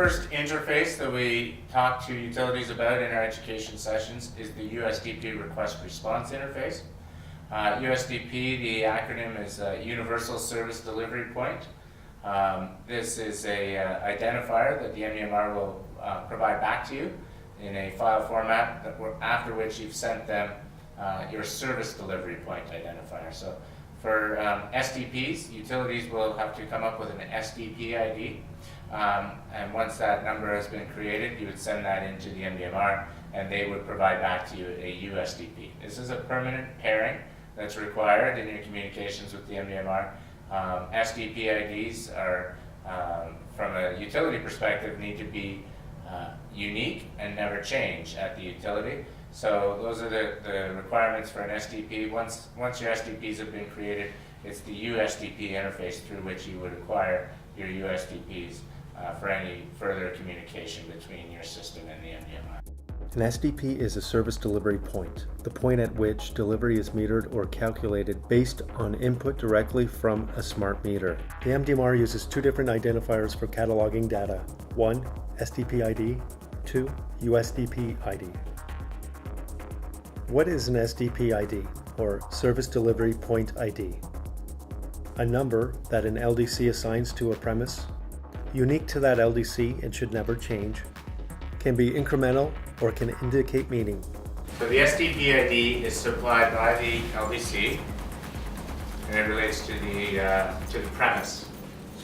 first interface that we talk to utilities about in our education sessions is the USDP Request Response Interface. USDP, the acronym is Universal Service Delivery Point. This is a identifier that the MDMR will provide back to you in a file format, after which you've sent them your service delivery point identifier. So for SDPs, utilities will have to come up with an SDP ID. And once that number has been created, you would send that into the MDMR and they would provide back to you a USDP. This is a permanent pairing that's required in your communications with the MDMR. SDP IDs are, from a utility perspective, need to be unique and never change at the utility. So those are the requirements for an SDP. Once your SDPs have been created, it's the USDP interface through which you would acquire your USDPs for any further communication between your system and the MDMR. An SDP is a service delivery point, the point at which delivery is metered or calculated based on input directly from a smart meter. The MDMR uses two different identifiers for cataloging data. One, SDP ID, two, USDP ID. What is an SDP ID, or Service Delivery Point ID? A number that an LDC assigns to a premise, unique to that LDC and should never change, can be incremental or can indicate meaning. So the SDP ID is supplied by the LDC and it relates to the premise.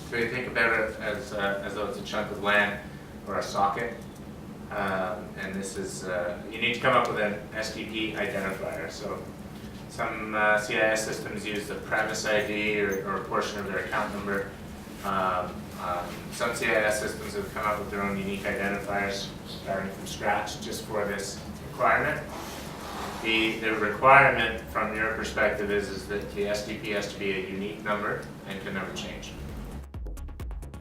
So you think about it as though it's a chunk of land or a socket. And this is, you need to come up with an SDP identifier. So some CIS systems use the premise ID or a portion of their account number. Some CIS systems have come up with their own unique identifiers starting from scratch just for this requirement. The requirement from your perspective is that the SDP has to be a unique number and can never change.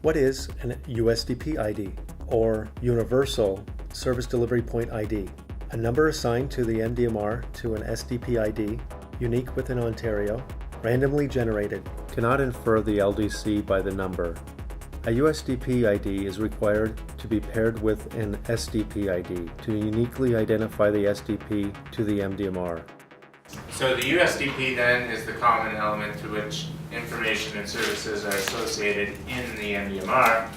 What is an USDP ID, or Universal Service Delivery Point ID? A number assigned to the MDMR to an SDP ID, unique within Ontario, randomly generated, cannot infer the LDC by the number. A USDP ID is required to be paired with an SDP ID to uniquely identify the SDP to the MDMR. So the USDP then is the common element to which information and services are associated in the MDMR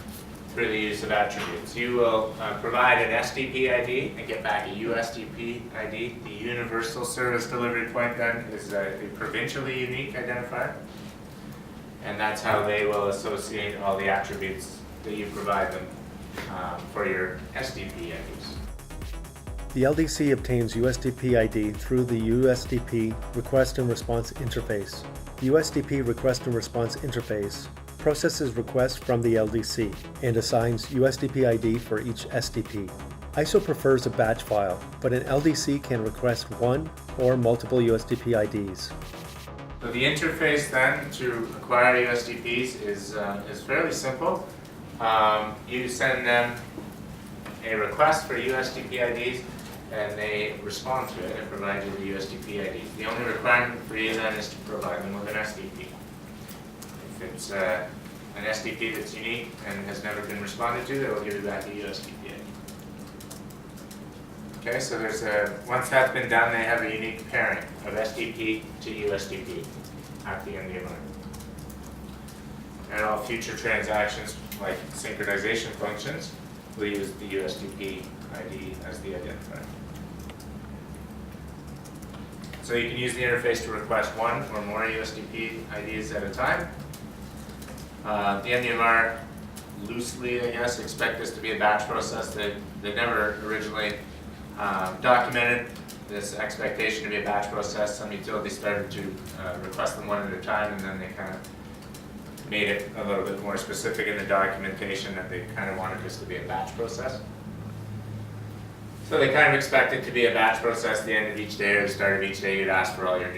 through the use of attributes. You will provide an SDP ID and get back a USDP ID. The Universal Service Delivery Point then is a provincially unique identifier. And that's how they will associate all the attributes that you provide them for your SDP IDs. The LDC obtains USDP ID through the USDP Request and Response Interface. The USDP Request and Response Interface processes requests from the LDC and assigns USDP ID for each SDP. ISO prefers a batch file, but an LDC can request one or multiple USDP IDs. So the interface then to acquire USDPs is fairly simple. You send them a request for USDP IDs and they respond to it and provide you the USDP IDs. The only requirement for you then is to provide them with an SDP. If it's an SDP that's unique and has never been responded to, they will give you back a USDP ID. Okay, so once that's been done, they have a unique pairing of SDP to USDP at the MDMR. And all future transactions, like synchronization functions, will use the USDP ID as the identifier. So you can use the interface to request one or more USDP IDs at a time. The MDMR loosely, I guess, expect this to be a batch process. They never originally documented this expectation to be a batch process. Some utilities started to request them one at a time, and then they kind of made it a little bit more specific in the documentation that they kind of wanted this to be a batch process. So they kind of expect it to be a batch process at the end of each day or the start of each day. You'd ask for all your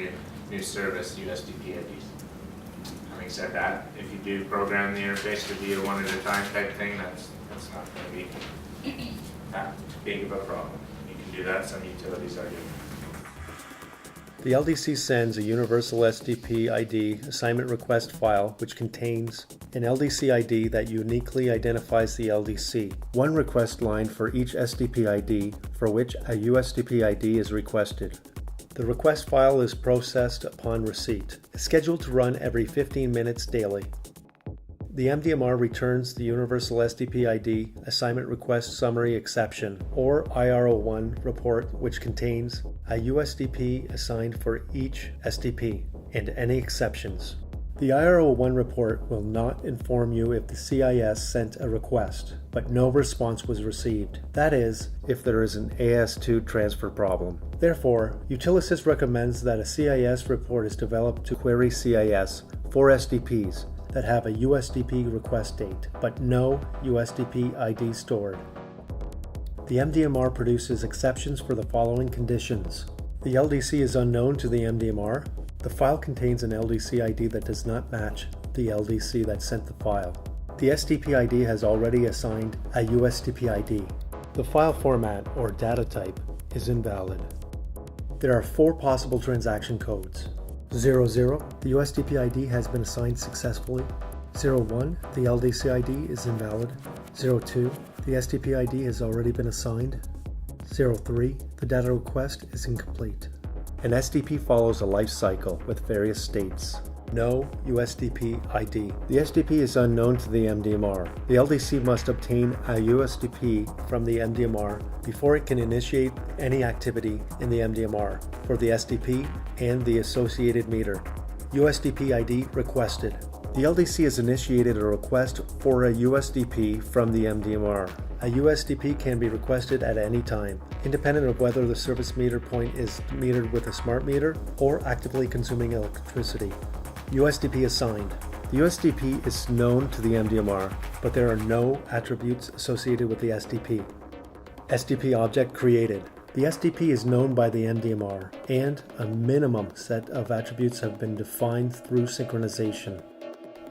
new service USDP IDs. Having said that, if you do program the interface to be a one at a time type thing, that's not going to be that big of a problem. You can do that. Some utilities are doing it. The LDC sends a universal SDP ID assignment request file which contains an LDC ID that uniquely identifies the LDC, one request line for each SDP ID for which a USDP ID is requested. The request file is processed upon receipt. It's scheduled to run every 15 minutes daily. The MDMR returns the Universal SDP ID Assignment Request Summary Exception, or IR01 report, which contains a USDP assigned for each SDP and any exceptions. The IR01 report will not inform you if the CIS sent a request, but no response was received. That is, if there is an AS2 transfer problem. Therefore, UtilAssist recommends that a CIS report is developed to query CIS for SDPs that have a USDP request date, but no USDP ID stored. The MDMR produces exceptions for the following conditions. The LDC is unknown to the MDMR. The file contains an LDC ID that does not match the LDC that sent the file. The SDP ID has already assigned a USDP ID. The file format or data type is invalid. There are 4 possible transaction codes. 00, the USDP ID has been assigned successfully. 01, the LDC ID is invalid. 02, the SDP ID has already been assigned. 03, the data request is incomplete. An SDP follows a life cycle with various states. No USDP ID. The SDP is unknown to the MDMR. The LDC must obtain a USDP from the MDMR before it can initiate any activity in the MDMR for the SDP and the associated meter. USDP ID requested. The LDC has initiated a request for a USDP from the MDMR. A USDP can be requested at any time, independent of whether the service meter point is metered with a smart meter or actively consuming electricity. USDP assigned. The USDP is known to the MDMR, but there are no attributes associated with the SDP. SDP object created. The SDP is known by the MDMR, and a minimum set of attributes have been defined through synchronization.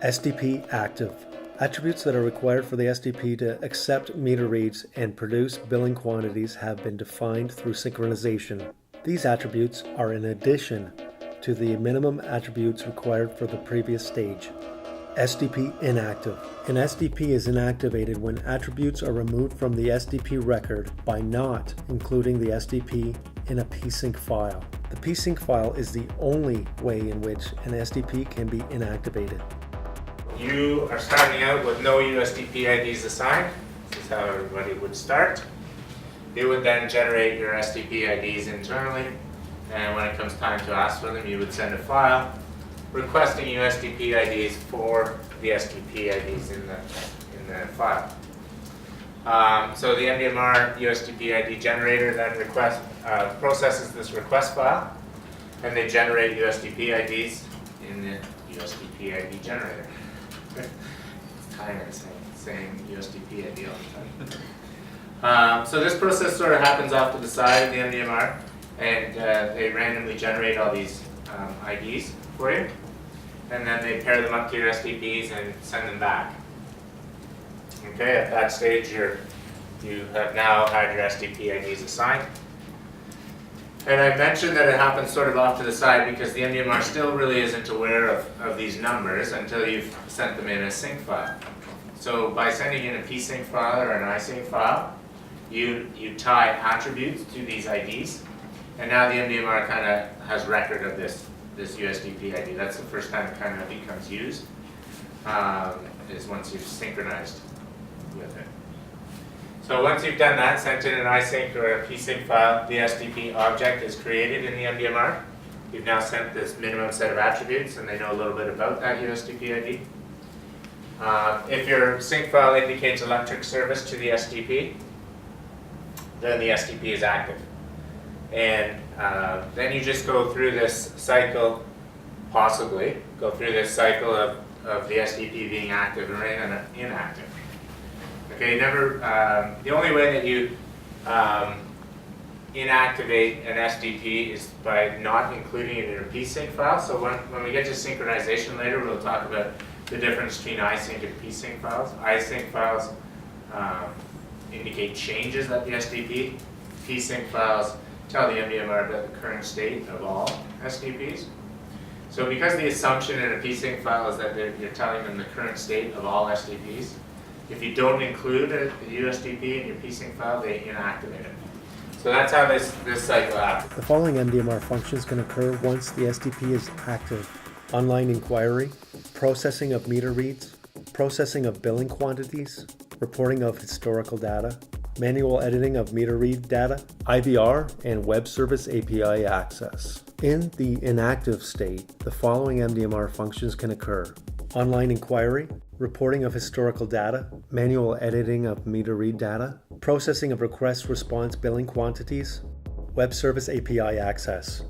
SDP active. Attributes that are required for the SDP to accept meter reads and produce billing quantities have been defined through synchronization. These attributes are in addition to the minimum attributes required for the previous stage. SDP inactive. An SDP is inactivated when attributes are removed from the SDP record by not including the SDP in a psync file. The psync file is the only way in which an SDP can be inactivated. You are starting out with no USDP IDs assigned. This is how everybody would start. You would then generate your SDP IDs internally, and when it comes time to ask for them, you would send a file requesting USDP IDs for the SDP IDs in the file. So the MDMR USDP ID generator then processes this request file, and they generate USDP IDs in the USDP ID generator. It's tired of saying USDP ID all the time. So this process sort of happens off to the side of the MDMR, and they randomly generate all these IDs for you, and then they pair them up to your SDPs and send them back. Okay, at that stage you have now had your SDP IDs assigned. And I mentioned that it happens sort of off to the side because the MDMR still really isn't aware of these numbers until you've sent them in a sync file. So by sending in a psync file or an isync file, you tie attributes to these IDs, and now the MDMR kind of has record of this USDP ID. That's the first time it kind of becomes used, is once you've synchronized with it. So once you've done that, sent in an isync or a psync file, the SDP object is created in the MDMR. You've now sent this minimum set of attributes, and they know a little bit about that USDP ID. If your sync file indicates electric service to the SDP, then the SDP is active. And then you just go through this cycle, possibly, go through this cycle of the SDP being active and inactive. Okay, the only way that you inactivate an SDP is by not including it in a psync file. So when we get to synchronization later, we'll talk about the difference between isync and psync files. Isync files indicate changes at the SDP. Psync files tell the MDMR about the current state of all SDPs. So because the assumption in a psync file is that you're telling them the current state of all SDPs, if you don't include a USDP in your psync file, they inactivate it. So that's how this cycle happens. The following MDMR functions can occur once the SDP is active: online inquiry, processing of meter reads, processing of billing quantities, reporting of historical data, manual editing of meter read data, IVR, and web service API access. In the inactive state, the following MDMR functions can occur: online inquiry, reporting of historical data, manual editing of meter read data, processing of request response billing quantities, web service API access.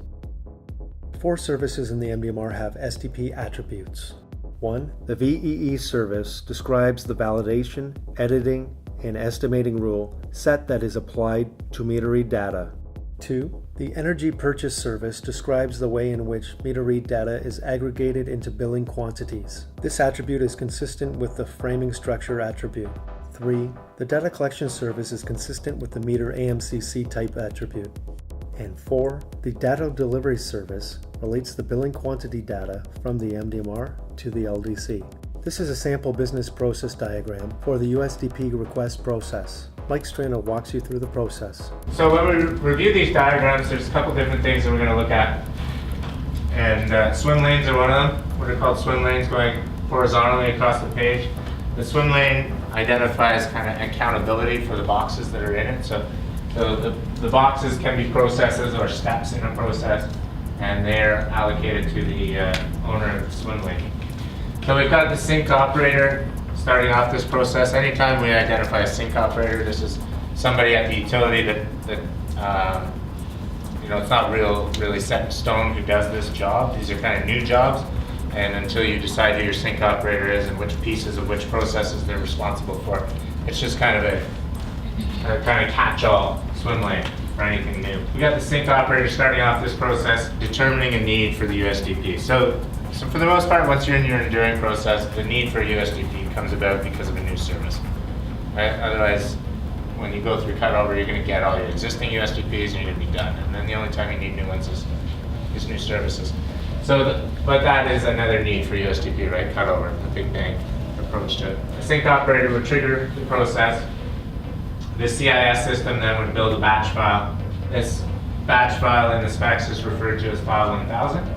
4 services in the MDMR have SDP attributes. 1. The VEE service describes the validation, editing, and estimating rule set that is applied to meter read data. 2. The energy purchase service describes the way in which meter read data is aggregated into billing quantities. This attribute is consistent with the framing structure attribute. 3. The data collection service is consistent with the meter AMCC type attribute. And 4. The data delivery service relates the billing quantity data from the MDMR to the LDC. This is a sample business process diagram for the USDP request process. Mike Strano walks you through the process. So when we review these diagrams, there's a couple different things that we're going to look at. And swim lanes are one of them. What are called swim lanes, going horizontally across the page. The swim lane identifies kind of accountability for the boxes that are in it. So the boxes can be processes or steps in a process, and they're allocated to the owner of the swim lane. So we've got the sync operator starting off this process. Anytime we identify a sync operator, this is somebody at the utility that it's not really set in stone who does this job. These are kind of new jobs, and until you decide who your sync operator is and which pieces of which processes they're responsible for, it's just kind of a kind of catch-all swim lane for anything new. We got the sync operator starting off this process, determining a need for the USDP. So for the most part, once you're in your enduring process, the need for a USDP comes about because of a new service. Right? Otherwise, when you go through cutover, you're going to get all your existing USDPs and you're going to be done. And then the only time you need new ones is new services. But that is another need for USDP, right? Cutover, the big bang approach to it. The sync operator would trigger the process. The CIS system then would build a batch file. This batch file in the specs is referred to as file 1000.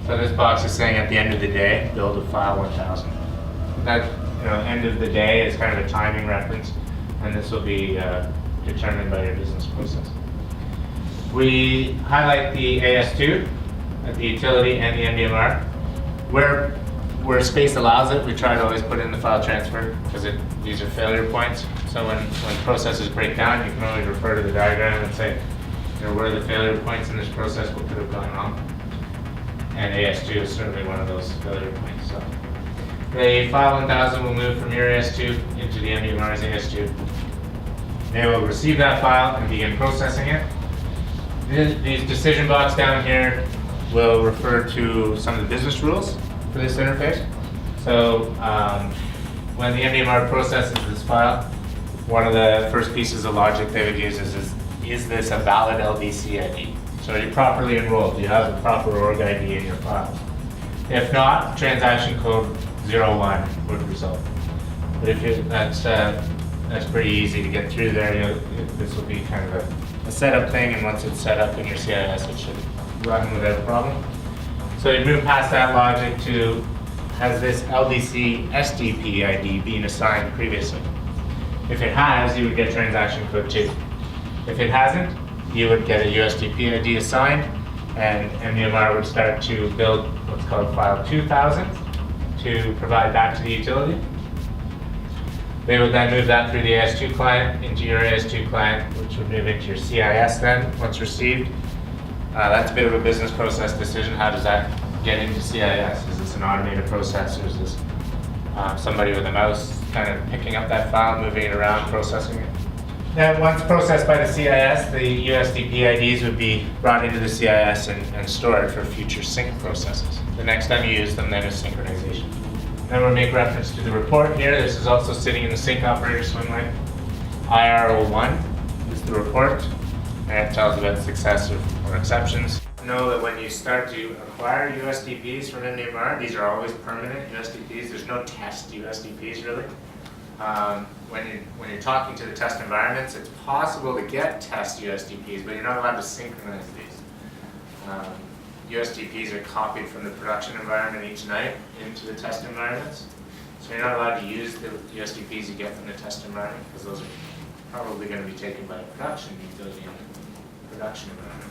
So this box is saying at the end of the day, build a file 1000. That, end of the day is kind of a timing reference, and this will be determined by your business process. We highlight the AS2 at the utility and the MDMR. Where space allows it, we try to always put in the file transfer because these are failure points. So when processes break down, you can always refer to the diagram and say, where are the failure points in this process, what could have gone wrong? And AS2 is certainly one of those failure points. So the file 1000 will move from your AS2 into the MDMR's AS2. They will receive that file and begin processing it. These decision blocks down here will refer to some of the business rules for this interface. So when the MDMR processes this file, one of the first pieces of logic they would use is this a valid LDC ID? So are you properly enrolled? Do you have the proper org ID in your file? If not, transaction code 01 would result. But if that's pretty easy to get through there. This will be kind of a setup thing, and once it's set up in your CIS, it should run without a problem. So you move past that logic to, has this LDC SDP ID been assigned previously? If it has, you would get transaction code 2. If it hasn't, you would get a USDP ID assigned, and MDMR would start to build what's called file 2000 to provide back to the utility. They would then move that through the AS2 client into your AS2 client, which would move into your CIS then, once received. That's a bit of a business process decision. How does that get into CIS? Is this an automated process, or is this somebody with a mouse kind of picking up that file, moving it around, processing it? Then once processed by the CIS, the USDP IDs would be brought into the CIS and stored for future sync processes. The next time you use them then is synchronization. Then we'll make reference to the report here. This is also sitting in the sync operator swim lane. IR01 is the report. and it tells about success or exceptions. Know that when you start to acquire USDPs from MDMR, these are always permanent USDPs. There's no test USDPs really. When you're talking to the test environments, it's possible to get test USDPs, but you're not allowed to synchronize these. USDPs are copied from the production environment each night into the test environments. So you're not allowed to use the USDPs you get from the test environment because those are probably going to be taken by a production utility in the production environment.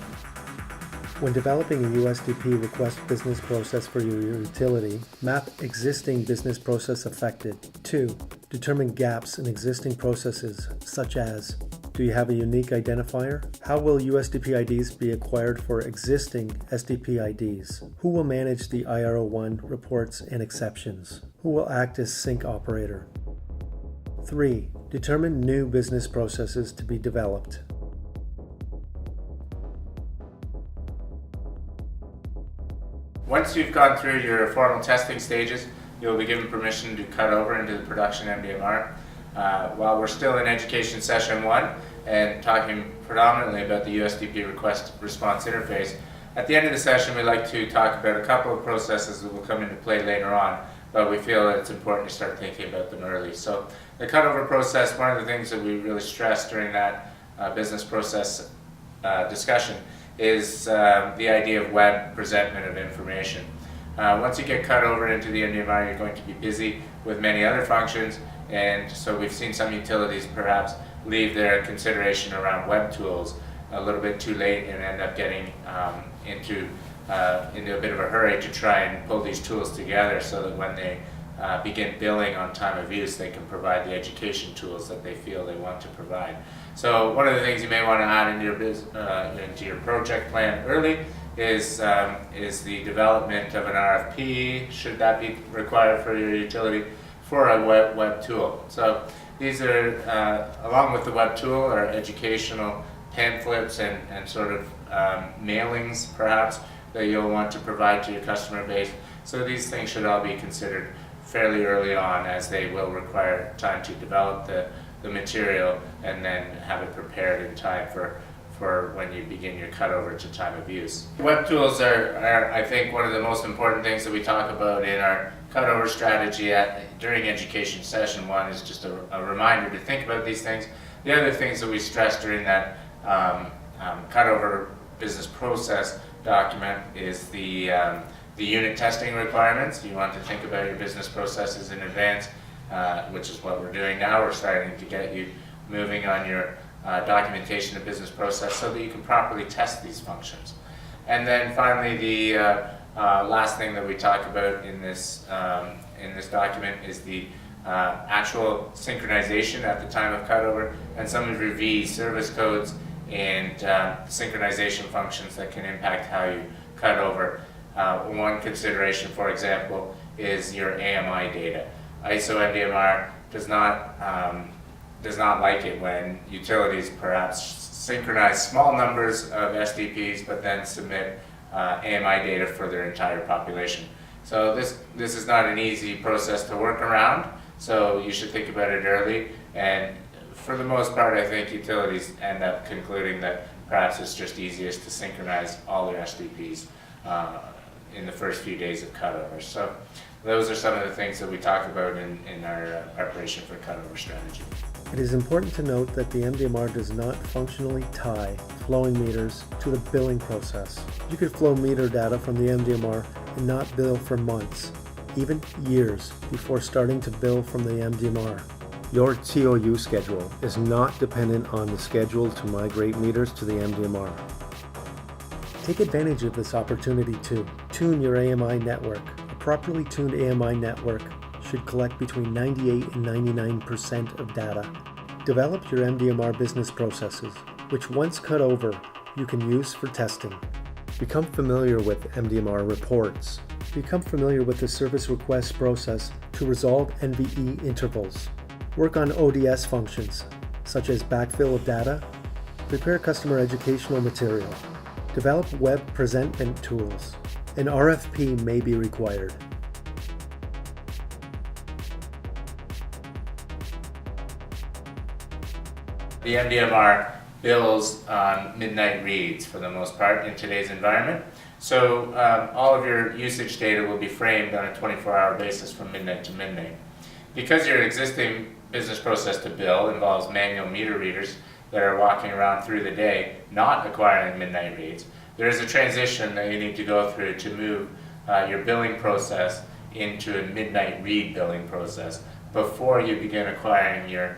When developing a USDP request business process for your utility, map existing business process affected. 2. Determine gaps in existing processes, such as: do you have a unique identifier? How will USDP IDs be acquired for existing SDP IDs? Who will manage the IRO1 reports and exceptions? Who will act as sync operator? 3. Determine new business processes to be developed. Once you've gone through your formal testing stages, you'll be given permission to cut over into the production MDMR. While we're still in Education Session 1 and talking predominantly about the USDP request response interface, at the end of the session we'd like to talk about a couple of processes that will come into play later on, but we feel that it's important to start thinking about them early. So the cutover process, one of the things that we really stress during that business process discussion is the idea of web presentment of information. Once you get cut over into the MDMR, you're going to be busy with many other functions, and so we've seen some utilities perhaps leave their consideration around web tools a little bit too late and end up getting into a bit of a hurry to try and pull these tools together so that when they begin billing on time of use, they can provide the education tools that they feel they want to provide. So one of the things you may want to add into your project plan early is the development of an RFP, should that be required for your utility, for a web tool. So these are, along with the web tool, are educational pamphlets and sort of mailings perhaps that you'll want to provide to your customer base. So these things should all be considered fairly early on, as they will require time to develop the material and then have it prepared in time for when you begin your cutover to time of use. Web tools are, I think, one of the most important things that we talk about in our cutover strategy during Education Session 1 is just a reminder to think about these things. The other things that we stress during that cutover business process document is the unit testing requirements. You want to think about your business processes in advance, which is what we're doing now. We're starting to get you moving on your documentation of business process so that you can properly test these functions. And then finally, the last thing that we talk about in this document is the actual synchronization at the time of cutover, and some of your V service codes and synchronization functions that can impact how you cut over. One consideration, for example, is your AMI data. ISO MDMR does not like it when utilities perhaps synchronize small numbers of SDPs but then submit AMI data for their entire population. So this is not an easy process to work around, so you should think about it early, and for the most part I think utilities end up concluding that perhaps it's just easiest to synchronize all their SDPs in the first few days of cutover. So those are some of the things that we talk about in our preparation for cutover strategy. It is important to note that the MDMR does not functionally tie flowing meters to the billing process. You could flow meter data from the MDMR and not bill for months, even years, before starting to bill from the MDMR. Your TOU schedule is not dependent on the schedule to migrate meters to the MDMR. Take advantage of this opportunity to tune your AMI network. A properly tuned AMI network should collect between 98 and 99% of data. Develop your MDMR business processes, which once cut over, you can use for testing. Become familiar with MDMR reports. Become familiar with the service request process to resolve NVE intervals. Work on ODS functions, such as backfill of data. Prepare customer educational material. Develop web presentment tools. An RFP may be required. The MDMR bills on midnight reads for the most part in today's environment. So all of your usage data will be framed on a 24-hour basis from midnight to midnight. Because your existing business process to bill involves manual meter readers that are walking around through the day, not acquiring midnight reads, there is a transition that you need to go through to move your billing process into a midnight read billing process before you begin acquiring your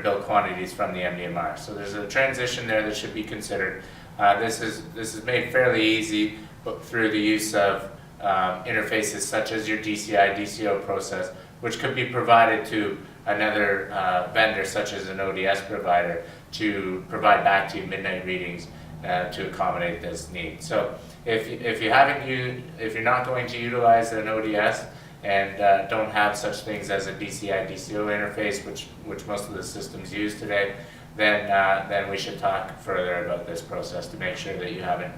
bill quantities from the MDMR. So there's a transition there that should be considered. This is made fairly easy through the use of interfaces such as your DCI, DCO process, which could be provided to another vendor such as an ODS provider to provide back to you midnight readings to accommodate this need. So if you're not going to utilize an ODS and don't have such things as a DCI, DCO interface, which most of the systems use today, then we should talk further about this process to make sure that you haven't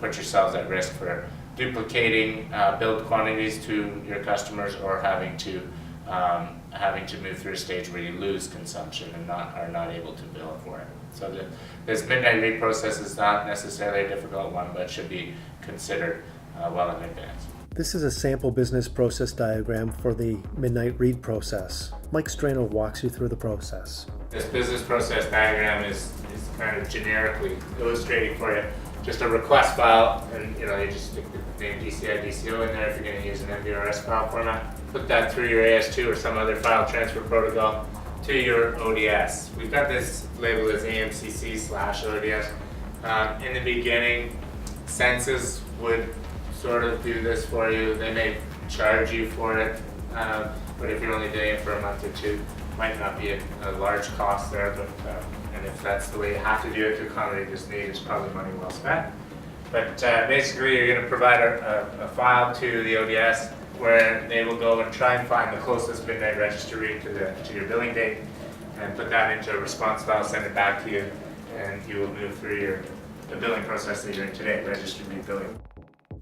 put yourselves at risk for duplicating billed quantities to your customers or having to move through a stage where you lose consumption and are not able to bill for it. So this midnight read process is not necessarily a difficult one, but should be considered well in advance. This is a sample business process diagram for the midnight read process. Mike Strano walks you through the process. This business process diagram is kind of generically illustrating for you just a request file, and you just stick the name DCI, DCO in there if you're going to use an MVRS file format. Put that through your AS2 or some other file transfer protocol to your ODS. We've got this labeled as AMCC/ODS. In the beginning, Census would sort of do this for you. They may charge you for it, but if you're only doing it for a month or two, might not be a large cost there, but and if that's the way you have to do it to accommodate this need, it's probably money well spent. But basically, you're going to provide a file to the ODS where they will go and try and find the closest midnight register read to your billing date and put that into a response file, send it back to you, and you will move through the billing process that you're in today, register read billing.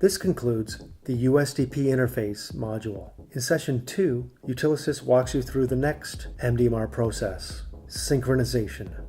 This concludes the USDP interface module. In session 2, UtilAssist walks you through the next MDMR process, synchronization.